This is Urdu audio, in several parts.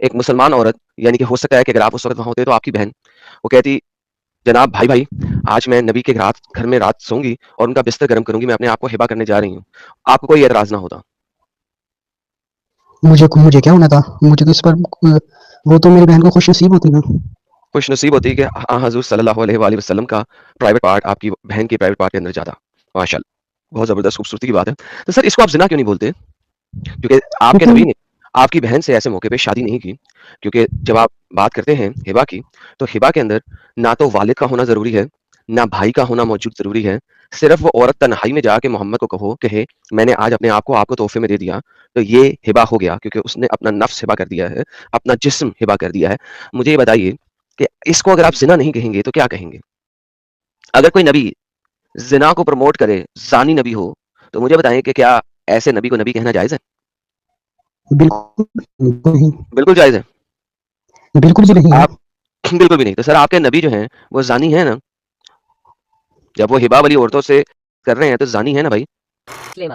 ایک مسلمان عورت، یعنی کہ ہو سکتا ہے کہ اگر آپ اس وقت وہاں ہوتے تو آپ کی بہن وہ کہتی جناب بھائی بھائی آج میں نبی کے گھر میں رات سوں گی اور ان کا بستر گرم کروں گی، میں اپنے آپ کو ہبا کرنے جا رہی ہوں، آپ کو کوئی اعتراض نہ ہوتا؟ مجھے کیا ہونا تھا؟ مجھے تو اس پر وہ تو میری بہن کو خوش نصیب ہوتی نا. خوش نصیب ہوتی کہ حضور صلی اللہ علیہ وآلہ وسلم کا پرائیویٹ پارٹ آپ کی بہن کے پرائیویٹ پارٹ کے اندر جاتا. ماشاء اللہ، بہت زبردست خوبصورتی کی بات ہے. تو سر اس کو آپ زنا کیوں نہیں بولتے؟ کیونکہ آپ کے نبی کیونکہ نے آپ کی بہن سے ایسے موقع پہ شادی نہیں کی. کیونکہ جب آپ بات کرتے ہیں ہبا کی، تو ہبا کے اندر نہ تو والد کا ہونا ضروری ہے، نہ بھائی کا ہونا موجود ضروری ہے. صرف وہ عورت تنہائی میں جا کے محمد کو کہے میں نے آج اپنے آپ کو تحفے میں دے دیا، تو یہ ہبا ہو گیا، کیونکہ اس نے اپنا نفس ہبا کر دیا ہے، اپنا جسم ہبا کر دیا ہے. مجھے یہ بتائیے کہ اس کو اگر آپ زنا نہیں کہیں گے تو کیا کہیں گے؟ اگر کوئی نبی زنا کو پروموٹ کرے، زانی نبی ہو، تو مجھے بتائیں کہ کیا ایسے نبی کو نبی کہنا جائز ہے؟ بالکل نہیں. بالکل جائز ہے. بالکل بھی نہیں ہے. آپ بالکل بھی نہیں. تو سر آپ کے نبی جو ہیں وہ زانی ہے نا؟ جب وہ ہبا والی عورتوں سے کر رہے ہیں تو زانی ہے نا بھائی.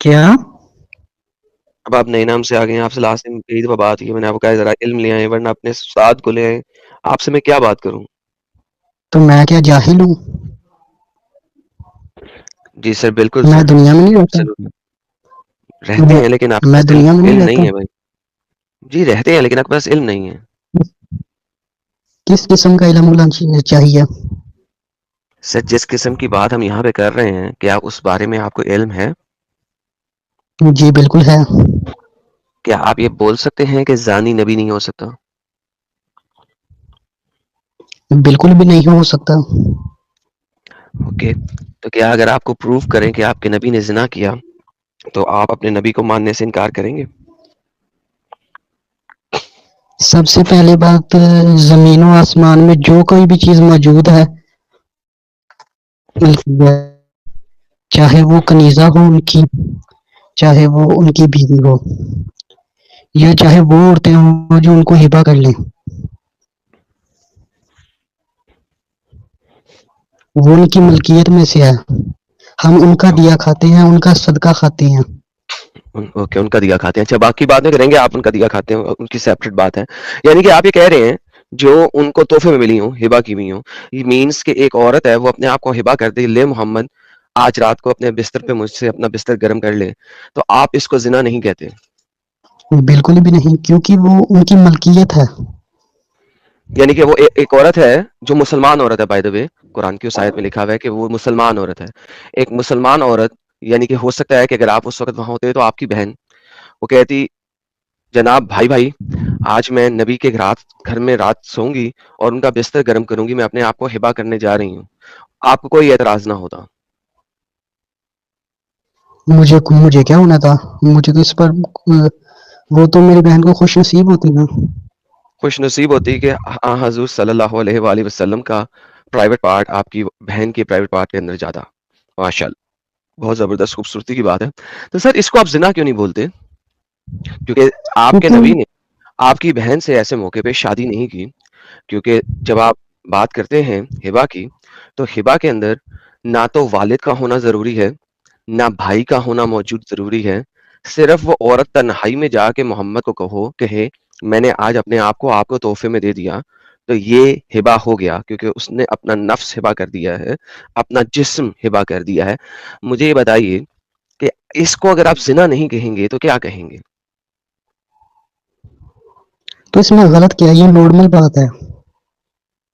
کیا؟ اب آپ نئے نام سے آ گئے ہیں. آپ سے لاسٹ ٹائم کئی دفعہ بات کی، میں نے آپ کو کہا ذرا علم لے آئے، ورنہ اپنے استاد کو لے آئے. آپ سے میں کیا بات کروں؟ تو میں کیا جاہل ہوں؟ جی سر، بالکل میں سر. دنیا میں نہیں رہتا. رہتے ہیں لیکن آپ کے میں پاس دنیا میں نہیں علم رہتا. نہیں ہے بھائی. جی رہتے ہیں لیکن آپ کے پاس علم نہیں ہے. کس قسم کا علم ہونا چاہیے؟ سر جس قسم کی بات ہم یہاں پہ کر رہے ہیں، کیا اس بارے میں آپ کو علم ہے؟ جی بالکل ہے. کیا آپ یہ بول سکتے ہیں کہ زانی نبی نہیں ہو سکتا؟ بالکل بھی نہیں ہو سکتا. اوکے، تو کیا اگر آپ کو پروف کریں کہ آپ کے نبی نے زنا کیا تو آپ اپنے نبی کو ماننے سے انکار کریں گے؟ سب سے پہلے بات، زمین و آسمان میں جو کوئی بھی چیز موجود ہے، چاہے وہ کنیزہ ہو ان کی، چاہے وہ ان کی بیوی ہو، یا چاہے وہ عورتیں ہوں جو ان کو ہبا کر لیں، وہ ان کی ملکیت میں سے ہے. ہم ان کا دیا کھاتے ہیں، ان کا صدقہ کھاتے ہیں. اوکے، ان کا دیا کھاتے ہیں. اچھا، باقی بات نہیں کریں گے، آپ ان کا دیا کھاتے ہیں، ان کی سیپریٹ بات ہے. یعنی کہ آپ یہ کہہ رہے ہیں جو ان کو تحفے میں ملی ہوں، ہبا کی ہوئی ہوں، یہ مینس کہ ایک عورت ہے وہ اپنے آپ کو ہبا کر دے، لے محمد آج رات کو اپنے بستر پہ مجھ سے اپنا بستر گرم کر لے، تو آپ اس کو زنا نہیں کہتے؟ بالکل بھی نہیں، کیونکہ وہ ان کی ملکیت ہے. یعنی کہ وہ ایک عورت ہے جو مسلمان عورت ہے. بائی دا وے قرآن کی اس آیت میں لکھا ہوا ہے کہ وہ مسلمان عورت ہے. ایک مسلمان عورت، یعنی کہ ہو سکتا ہے کہ اگر آپ اس وقت وہاں ہوتے تو آپ کی بہن وہ کہتی جناب بھائی بھائی آج میں نبی کے گھر میں رات سوں گی اور ان کا بستر گرم کروں گی، میں اپنے آپ کو ہبا کرنے جا رہی ہوں، آپ کو کوئی اعتراض نہ ہوتا؟ مجھے کیا ہونا تھا؟ مجھے تو اس پر وہ تو میری بہن کو خوش نصیب ہوتی نا. خوش نصیب ہوتی کہ حضور صلی اللہ علیہ وآلہ وسلم کا پرائیویٹ پارٹ آپ کی بہن کے پرائیویٹ پارٹ کے اندر جاتا. ماشاء اللہ، بہت زبردست خوبصورتی کی بات ہے. تو سر اس کو آپ زنا کیوں نہیں بولتے؟ کیونکہ آپ کے نبی کیونکہ نے آپ کی بہن سے ایسے موقع پہ شادی نہیں کی. کیونکہ جب آپ بات کرتے ہیں ہبا کی، تو ہبا کے اندر نہ تو والد کا ہونا ضروری ہے، نہ بھائی کا ہونا موجود ضروری ہے. صرف وہ عورت تنہائی میں جا کے محمد کو کہے میں نے آج اپنے آپ کو تحفے میں دے دیا، تو یہ ہبا ہو گیا، کیونکہ اس نے اپنا نفس ہبا کر دیا ہے، اپنا جسم ہبا کر دیا ہے. مجھے یہ بتائیے کہ اس کو اگر آپ زنا نہیں کہیں گے تو کیا کہیں گے؟ تو اس میں غلط کیا ہے؟ یہ نارمل بات ہے.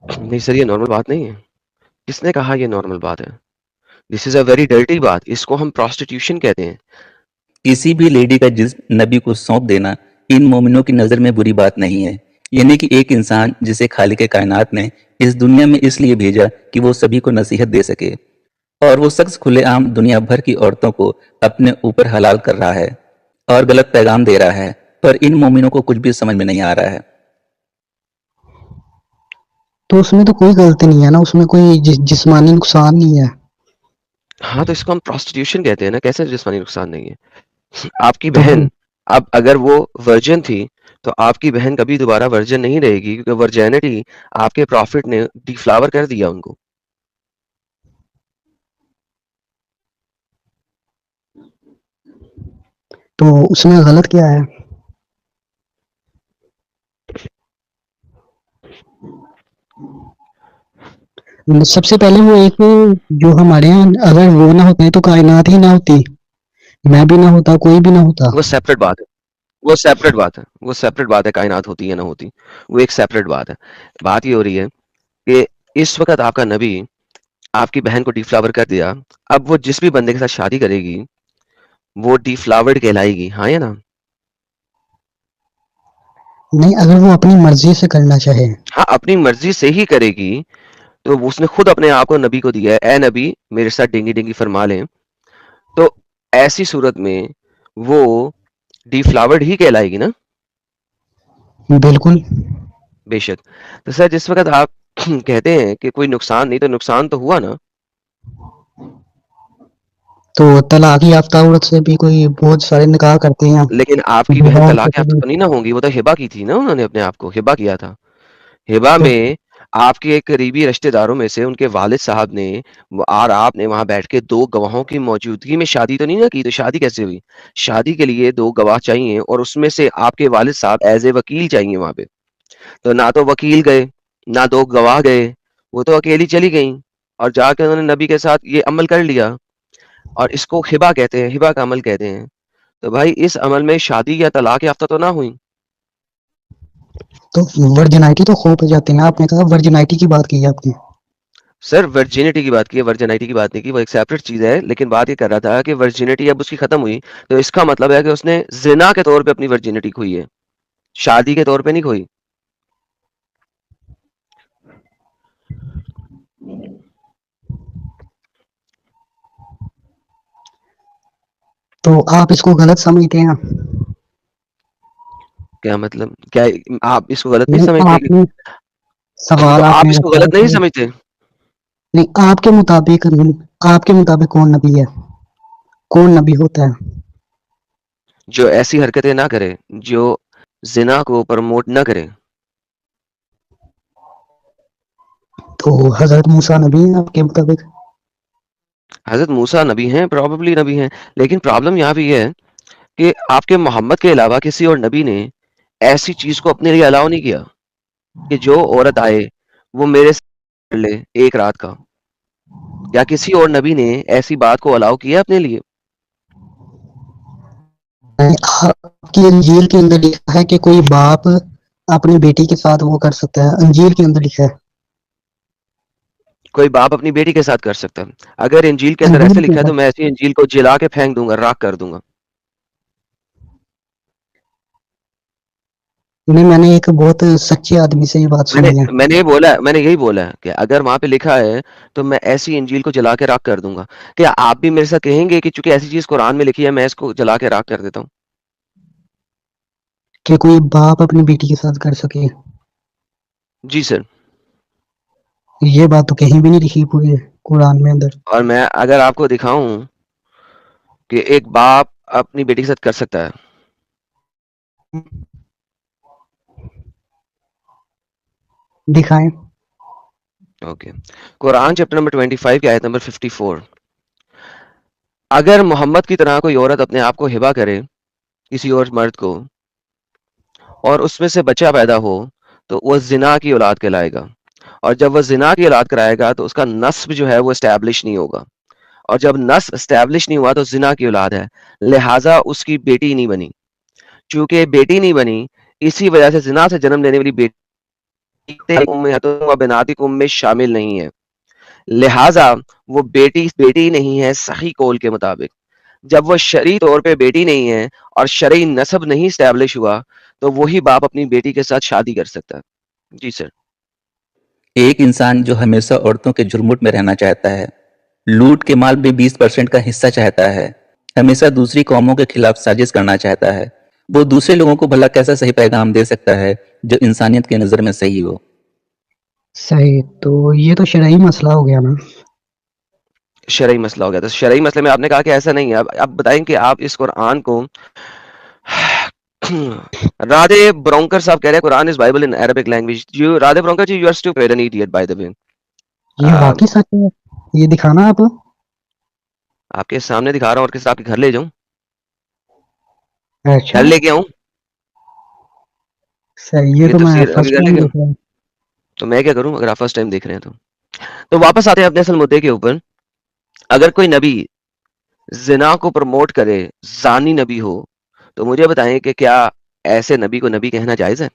نہیں سر یہ نارمل بات نہیں ہے. کس نے کہا یہ نارمل بات ہے؟ دس از اے ویری ڈرٹی بات. اس کو ہم پروسٹیٹیوشن کہتے ہیں. کسی بھی لیڈی کا جسم نبی کو سونپ دینا ان مومنوں کی نظر میں بری بات نہیں ہے. یعنی کہ ایک انسان جسے خالق کائنات نے اس دنیا میں اس لیے بھیجا کہ وہ سبھی کو نصیحت دے سکے، اور وہ شخص کھلے عام دنیا بھر کی عورتوں کو اپنے اوپر حلال کر رہا ہے اور غلط پیغام دے رہا ہے، پر ان مومنوں کو کچھ بھی سمجھ میں نہیں آ رہا ہے. تو اس میں تو کوئی غلطی نہیں ہے نا، اس میں کوئی جسمانی نقصان نہیں ہے. ہاں تو اس کو ہم پروسٹیٹیوشن کہتے ہیں نا. کیسے جسمانی نقصان نہیں ہے؟ آپ کی تو بہن اب اگر وہ ورجن تھی تو آپ کی بہن کبھی دوبارہ ورجن نہیں رہے گی، کیونکہ ورجینٹی آپ کے پروفٹ نے ڈی فلاور کر دیا ان کو. تو اس میں غلط کیا ہے؟ سب سے پہلے وہ ایک جو ہمارے یہاں اگر وہ نہ ہوتے تو کائنات ہی نہ ہوتی، میں بھی نہ ہوتا، کوئی بھی نہ ہوتا. وہ سیپریٹ بات ہے. وہ سیپریٹ بات ہے. وہ سیپریٹ بات ہے. کائنات ہوتی یا نہ ہوتی وہ ایک سیپریٹ بات ہے. بات یہ ہو رہی ہے کہ اس وقت آپ کا نبی آپ کی بہن کو ڈی فلاور کر دیا. اب وہ جس بھی بندے کے ساتھ شادی کرے گی وہ ڈی فلاورڈ کہلائے گی. ہاں یا نا؟ نہیں، اگر وہ اپنی مرضی سے کرنا چاہے. ہاں اپنی مرضی سے ہی کرے گی. تو اس نے خود اپنے آپ کو نبی کو دیا ہے، اے نبی میرے ساتھ ڈینگی ڈینگی فرما لیں. تو ایسی صورت میں وہ ڈی فلاورڈ ہی کہلائے گی نا. بالکل. بے شک. تو سر جس وقت آپ کہتے ہیں کہ کوئی نقصان نہیں، تو نقصان تو ہوا نا. تو طلاق یافتہ عورت سے بھی کوئی بہت سارے نکاح کرتے ہیں. لیکن آپ کی بہن طلاق یافتہ تو نہیں نہ ہوں گی. وہ تو ہبا کی تھی نا، انہوں نے اپنے آپ کو ہبا کیا تھا. ہبا تو میں آپ کے ایک قریبی رشتہ داروں میں سے ان کے والد صاحب نے اور آپ نے وہاں بیٹھ کے 2 گواہوں کی موجودگی میں شادی تو نہیں نہ کی. تو شادی کیسے ہوئی؟ شادی کے لیے 2 گواہ چاہیے، اور اس میں سے آپ کے والد صاحب ایز اے وکیل چاہیے وہاں پہ. تو نہ تو وکیل گئے نہ 2 گواہ گئے، وہ تو اکیلی چلی گئیں اور جا کے انہوں نے نبی کے ساتھ یہ عمل کر لیا. اور اس کو ہبا کہتے ہیں، ہبا کا عمل کہتے ہیں. تو بھائی اس عمل میں شادی یا طلاق یافتہ تو نہ ہوئی. تو ورجنائٹی تو کھو پہ جاتے ہیں. آپ نے کہا ورجنائٹی کی بات کی آپ نے. سر ورجینٹی کی بات کی ہے، ورجنائٹی کی بات نہیں کی. وہ ایک سیپریٹ چیز ہے. لیکن بات یہ کر رہا تھا کہ ورجینٹی اب اس کی ختم ہوئی تو اس کا مطلب ہے کہ اس نے زنا کے طور پہ اپنی ورجینٹی کھوئی ہے، شادی کے طور پہ نہیں کھوئی. تو آپ اس کو غلط سمجھتے ہیں؟ کیا مطلب؟ کیا آپ اس کو غلط نہیں نہیں، سمجھتے؟ آپ نے تو سوال آپ آپ نے اس کو رکھا ہے غلط نہیں کہ سمجھتے؟ نہیں، آپ کے مطابق کون نبی ہے، کون نبی ہوتا ہے؟ جو ایسی حرکتیں نہ کرے، جو زنا کو پروموٹ نہ کرے. تو حضرت موسیٰ نبی ہیں آپ کے مطابق؟ حضرت موسیٰ نبی ہیں، پرابیبلی نبی ہیں. لیکن پرابلم یہاں بھی ہے کہ آپ کے محمد کے علاوہ کسی اور نبی نے ایسی چیز کو اپنے لیے الاؤ نہیں کیا کہ جو عورت آئے وہ میرے ساتھ کر لے ایک رات کا. یا کسی اور نبی نے ایسی بات کو الاؤ کیا اپنے لیے؟ آپ کی انجیل کے اندر لکھا ہے کہ کوئی باپ اپنی بیٹی کے ساتھ وہ کر سکتا ہے، انجیل کے اندر لکھا ہے. کوئی باپ اپنی بیٹی کے ساتھ کر سکتا ہے؟ اگر انجیل کے اندر ایسے انجیل کے لکھا ہے تو اندر میں ایسی انجیل کو جلا کے پھینک دوں گا، راکھ کر دوں گا. میں نے ایک بہت سچے آدمی سے یہ بات میں نے سنی ہے. میں نے یہی بولا ہے کہ اگر وہاں پہ لکھا ہے تو میں ایسی انجیل کو جلا کے راکھ کر دوں گا. کیا آپ بھی میرے ساتھ کہیں گے کہ چونکہ ایسی چیز قرآن میں لکھی ہے میں اس کو جلا کے راکھ کر دیتا ہوں؟ کہ کوئی باپ اپنی بیٹی کے ساتھ کر سکے؟ جی سر. یہ بات تو کہیں بھی نہیں لکھی پورے قرآن میں اندر. اور میں اگر آپ کو دکھاؤں کہ ایک باپ اپنی بیٹی کے ساتھ کر سکتا ہے، دکھائیں. اوکے. قرآن چیپٹر نمبر 25 کی آیت نمبر 54. اگر محمد کی طرح کوئی عورت اپنے آپ کو ہبا کرے کسی اور مرد کو اور اس میں سے بچہ پیدا ہو تو وہ زنا کی اولاد کہلائے گا. اور جب وہ زنا کی اولاد کرائے گا تو اس کا نسب جو ہے وہ اسٹیبلش نہیں ہوگا. اور جب نسب اسٹیبلش نہیں ہوا تو زنا کی اولاد ہے، لہٰذا اس کی بیٹی نہیں بنی. چونکہ بیٹی نہیں بنی اسی وجہ سے زنا سے جنم لینے والی بیٹی امہاتکم و بناتکم میں شامل نہیں ہے. لہٰذا وہ بیٹی نہیں ہے صحیح قول کے مطابق. جب وہ شرعی طور پہ بیٹی نہیں ہے اور شرعی نسب نہیں اسٹیبلش ہوا تو وہی باپ اپنی بیٹی کے ساتھ شادی کر سکتا ہے. جی سر. ایک انسان جو ہمیشہ عورتوں کے جھرمٹ میں رہنا چاہتا ہے، لوٹ کے مال میں 20% کا حصہ چاہتا ہے، ہمیشہ دوسری قوموں کے خلاف سازش کرنا چاہتا ہے، وہ دوسرے لوگوں کو بھلا کیسا صحیح پیغام دے سکتا ہے جو انسانیت کے نظر میں صحیح ہو؟ صحیح. تو یہ تو شرعی مسئلہ ہو گیا نا. شرعی مسئلہ ہو گیا. تو شرعی مسئلے میں آپ نے کہا کہ ایسا نہیں ہے. اب بتائیں کہ آپ اس قرآن کو رادھے برونکر صاحب کہہ رہے ہیں Quran is Bible in Arabic language. Radhe برونکر ji you are stupid and idiot by the way. یہ واقعی سچ ہے؟ یہ دکھانا آپ. آپ کے سامنے دکھا رہا ہوں اور کس آپ کے گھر لے جاؤں؟ اچھا گھر لے کے آؤں؟ صحیح. یہ یہ تو میں تفسیر ابھی فرسٹ گھر لے ٹائم کے آؤں دیکھ رہا ہوں. تو میں کیا کروں اگر آپ فرسٹ ٹائم دیکھ رہے ہیں تو واپس آتے ہیں اپنے اصل مدعے کے اوپر. اگر کوئی نبی زنا کو پروموٹ کرے، زانی نبی ہو، تو مجھے بتائیں کہ کیا ایسے نبی کو نبی کہنا جائز ہے؟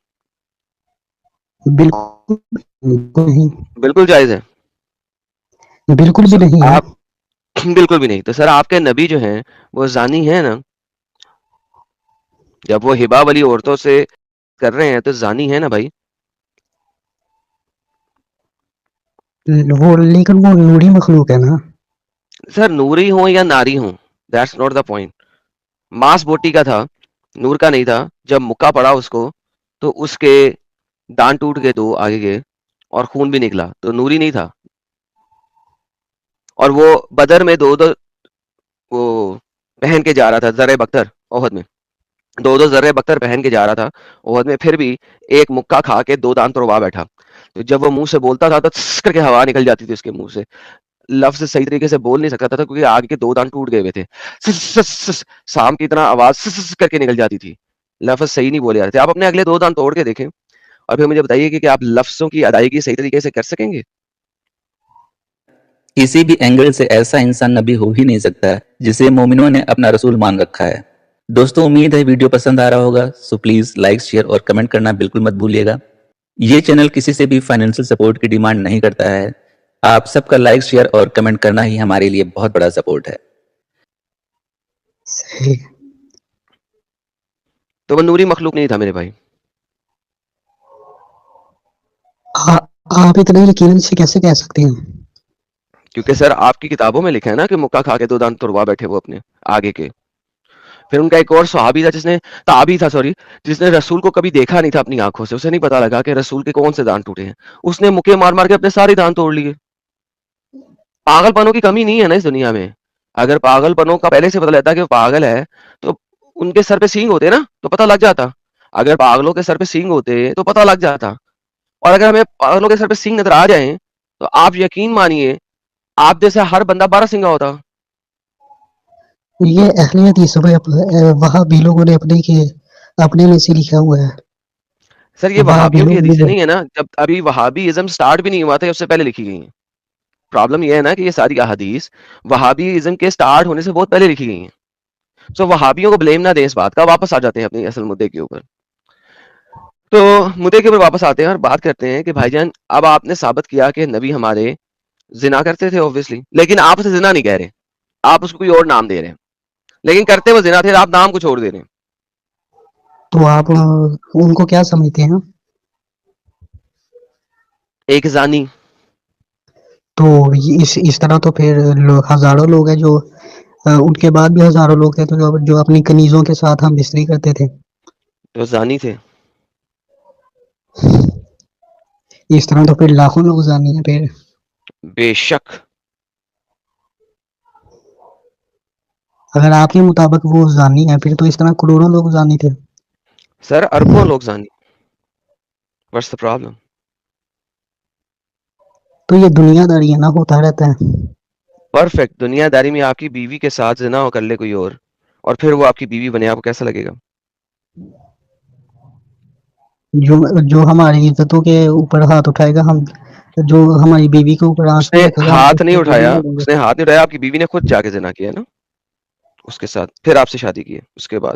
بالکل نہیں. بالکل جائز ہے. بالکل بھی سو نہیں ہے. آپ بالکل بھی نہیں. تو سر آپ کے نبی جو ہیں وہ زانی ہیں نا. جب وہ ہبا والی عورتوں سے کر رہے ہیں تو زانی ہے نا بھائی. وہ لیکن وہ نوری مخلوق ہے نا. سر نوری ہوں یا ناری ہوں دیٹس ناٹ دا پوائنٹ. ماس بوٹی کا تھا، نور کا نہیں تھا. جب مکہ پڑا اس کو تو اس کے دان ٹوٹ گئے 2 آگے کے اور خون بھی نکلا تو نوری نہیں تھا. اور وہ بدر میں 2 وہ پہن کے جا رہا تھا زرع بختر احد میں 2 زرع بختر پہن کے جا رہا تھا احد میں. پھر بھی ایک مکہ کھا کے 2 دان توڑوا بیٹھا. تو جب وہ منہ سے بولتا تھا تو تس کر کے ہوا نکل جاتی تھی اس کے منہ سے. لفظ صحیح طریقے سے بول نہیں سکتا تھا کیونکہ آگے کے 2 دان ٹوٹ گئے ہوئے تھے. سام کی طرح آواز کر کے نکل جاتی تھی. لفظ صحیح نہیں بولے جاتے تھے. آپ اپنے اگلے 2 دان توڑ کے دیکھیں اور پھر مجھے بتائیے کہ آپ لفظوں کی ادائیگی صحیح طریقے سے کر سکیں گے؟ کسی بھی اینگل سے ایسا انسان نبی ہو ہی نہیں سکتا جسے مومنوں نے اپنا رسول مان رکھا ہے. دوستوں امید ہے ویڈیو پسند آ رہا ہوگا، سو پلیز لائک شیئر اور کمنٹ کرنا بالکل مت بھولیے گا. یہ چینل کسی سے بھی فائنینشیل سپورٹ کی ڈیمانڈ نہیں کرتا ہے. آپ سب کا لائک شیئر اور کمنٹ کرنا ہی ہمارے لیے بہت بڑا سپورٹ ہے. صحیح. تو وہ نوری مخلوق نہیں تھا میرے بھائی. آپ اتنے یقین سے کیسے کہہ سکتے ہیں؟ کیونکہ سر آپ کی کتابوں میں لکھا ہے نا کہ مکہ کھا کے 2 دان توڑوا بیٹھے وہ اپنے آگے کے. پھر ان کا ایک اور صحابی تھا تابعی تھا جس نے رسول کو کبھی دیکھا نہیں تھا اپنی آنکھوں سے. اسے نہیں پتا لگا کہ رسول کے کون سے دان ٹوٹے ہیں. اس نے مکے مار مار کے اپنے سارے دان توڑ لیے. پاگل پنوں کی کمی نہیں ہے نا اس دنیا میں. اگر پاگل پنوں کا پہلے سے پتا لگتا کہ وہ پاگل ہے تو ان کے سر پہ سینگ ہوتے نا تو پتہ لگ جاتا. اگر پاگلوں کے سر پہ سینگ ہوتے تو پتہ لگ جاتا. اور اگر ہمیں پاگلوں کے سر پہ سینگ نظر آ جائیں تو آپ یقین مانیے آپ جیسا ہر بندہ 12 سینگا ہوتا. یہ اہل حدیث وہاں بھی لوگوں نے اپنے میں سے لکھا ہوا ہے. سر یہ وہاں بھی وہابیوں کی لوگ حدیثیں نہیں ہے نا. جب ابھی وہابی ازم سٹارٹ بھی نہیں ہوا تھا اس سے پہلے لکھی گئی ہیں. پرابلم یہ ہے نا کہ یہ ساری احادیث وہابی ازم کے سٹارٹ ہونے سے بہت پہلے لکھی گئی ہیں. سو وہابیوں کو بلیم نہ دیں اس بات کا. واپس آ جاتے ہیں اپنے اصل مدعے کے اوپر. تو مدعے کے اوپر واپس آتے ہیں اور بات کرتے ہیں کہ بھائی جان اب آپ نے ثابت کیا کہ نبی ہمارے زنا کرتے تھے اوبویسلی، لیکن آپ اسے زنا نہیں کہہ رہے. آپ اس کو کوئی اور نام دے رہے ہیں. لیکن کرتے وہ زنا تھے، آپ نام کو چھوڑ دے رہے ہیں. تو آپ ان کو کیا سمجھتے ہیں؟ ایک زانی. تو اس طرح تو پھر ہزاروں لوگ ہیں جو ان کے بعد بھی ہزاروں لوگ تھے تو جو اپنی کنیزوں کے ساتھ ہم بستری کرتے تھے. تو زانی تھے. اس طرح تو پھر لاکھوں لوگ زانی ہیں. پھر بے شک. اگر آپ کے مطابق وہ زانی ہے پھر تو اس طرح کروڑوں لوگ زانی تھے. سر اربوں لوگ زانی. What's the problem? تو یہ دنیا داری ہے نا، ہوتا رہتا ہے. پرفیکٹ. دنیا داری میں آپ کی بیوی کے ساتھ زنا کر لے کوئی اور پھر وہ آپ کی بیوی بنے، آپ کو کیسا لگے گا؟ جو ہماری عزتوں کے اوپر ہاتھ اٹھائے گا، ہم جو ہماری بیوی کے اوپر اس آنکھ نے رکھے گا ہم ہاتھ نہیں تو اٹھایا. اس نے ہاتھ نہیں اٹھایا. آپ کی بیوی نے خود جا کے زنا کیا نا اس کے ساتھ، پھر آپ سے شادی کی ہے اس کے بعد.